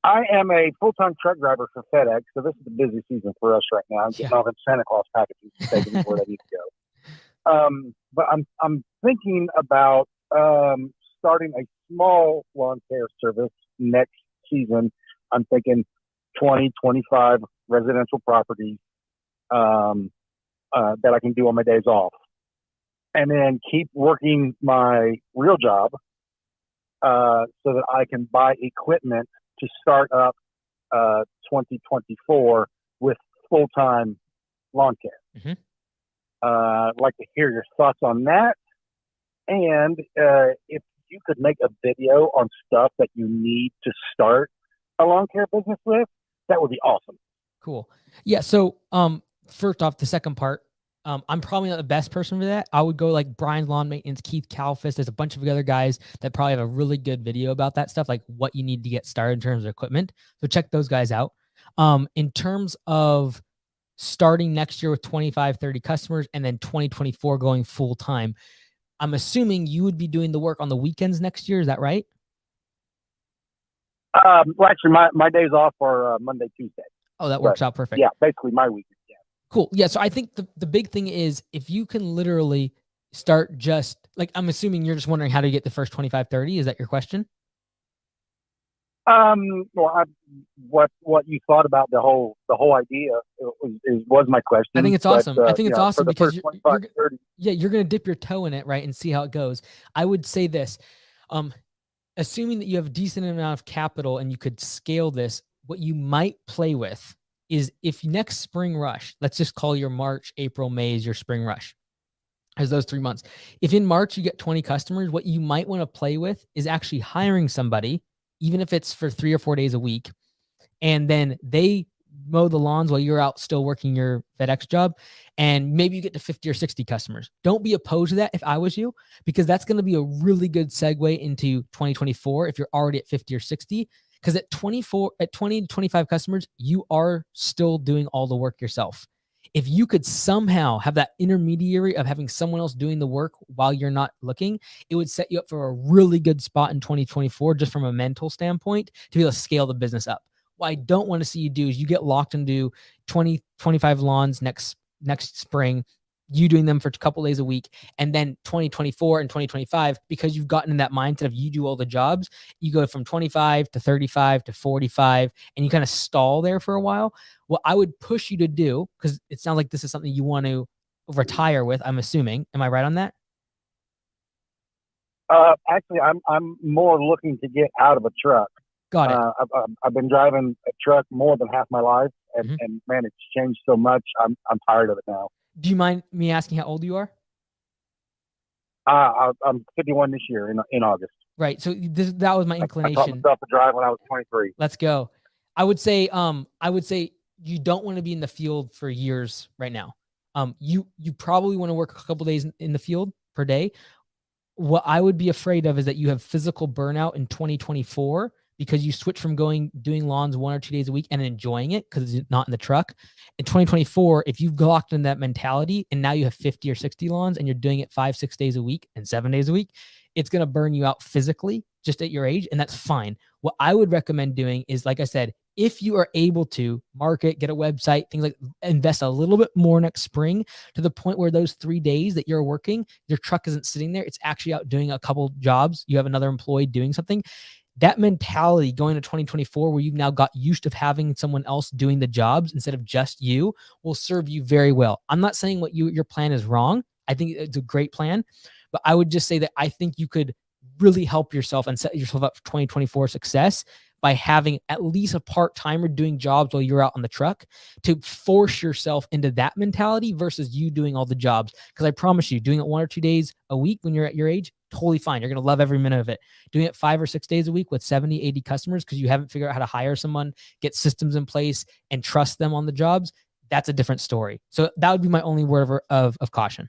I am a full-time truck driver for FedEx, so this is the busy season for us right now. I'm Yeah. getting all them Santa Claus packages to take them where they need to go. But I'm thinking about starting a small lawn care service next season. I'm thinking 20, 25 residential properties that I can do on my days off, and then keep working my real job so that I can buy equipment to start up 2024 with full time lawn care. Hmm. I'd like to hear your thoughts on that. And if you could make a video on stuff that you need to start a lawn care business with, that would be awesome. Cool. Yeah. So, first off, the second part, I'm probably not the best person for that. I would go like Brian's Lawn Maintenance, Keith Calfis. There's a bunch of other guys that probably have a really good video about that stuff, like what you need to get started in terms of equipment. So check those guys out. In terms of starting next year with 25, 30 customers and then 2024 going full time, I'm assuming you would be doing the work on the weekends next year. Is that right? Well, actually, my days off are Monday, Tuesday. Oh, that But works out perfect. yeah, basically my weekend. Yeah. Cool. Yeah. So I think the big thing is if you can literally start just like, I'm assuming you're just wondering how to get the first 25, 30. Is that your question? Well, what you thought about the whole idea was my I think question. it's But awesome. I think it's for awesome the because first 25, 30, yeah, you're going to dip your toe in it, right? And see how it goes. I would say this, um, assuming that you have a decent amount of capital and you could scale this, what you might play with is if next spring rush, let's just call your March, April, May is your spring rush, as those 3 months. If in March you get 20 customers, what you might want to play with is actually hiring somebody, even if it's for 3 or 4 days a week, and then they mow the lawns while you're out still working your FedEx job. And maybe you get to 50 or 60 customers. Don't be opposed to that if I was you, because that's going to be a really good segue into 2024 if you're already at 50 or 60. Because at 20 to 25 customers, you are still doing all the work yourself. If you could somehow have that intermediary of having someone else doing the work while you're not looking, it would set you up for a really good spot in 2024, just from a mental standpoint, to be able to scale the business up. What I don't want to see you do is you get locked into 20, 25 lawns next spring, you doing them for a couple days a week, and then 2024 and 2025, because you've gotten in that mindset of you do all the jobs, you go from 25 to 35 to 45, and you kind of stall there for a while. What I would push you to do, because it sounds like this is something you want to retire with, I'm assuming. Am I right on that? actually, I'm more looking to get out of a truck. Got it. I've been driving a truck more than half my life, and, Mhm. and man, it's changed so much. I'm tired of it now. Do you mind me asking how old you are? I'm 51 this year in August. Right. So that was my I taught inclination. myself to drive when I was 23. Let's go. I would say you don't want to be in the field for years right now. You probably want to work a couple days in the field per day. What I would be afraid of is that you have physical burnout in 2024 because you switch from doing lawns 1 or 2 days a week and enjoying it because it's not in the truck. In 2024, if you've locked in that mentality and now you have 50 or 60 lawns and you're doing it 5, 6 days a week and 7 days a week, it's going to burn you out physically just at your age. And that's fine. What I would recommend doing is, like I said, if you are able to market, get a website, things like invest a little bit more next spring to the point where those 3 days that you're working, your truck isn't sitting there. It's actually out doing a couple jobs. You have another employee doing something. That mentality going to 2024, where you've now got used to having someone else doing the jobs instead of just you, will serve you very well. I'm not saying your plan is wrong. I think it's a great plan, but I would just say that I think you could really help yourself and set yourself up for 2024 success by having at least a part-timer doing jobs while you're out on the truck, to force yourself into that mentality versus you doing all the jobs. Because I promise you, doing it 1 or 2 days a week when you're at your age, totally fine. You're going to love every minute of it. Doing it 5 or 6 days a week with 70, 80 customers because you haven't figured out how to hire someone, get systems in place, and trust them on the jobs, that's a different story. So that would be my only word of caution.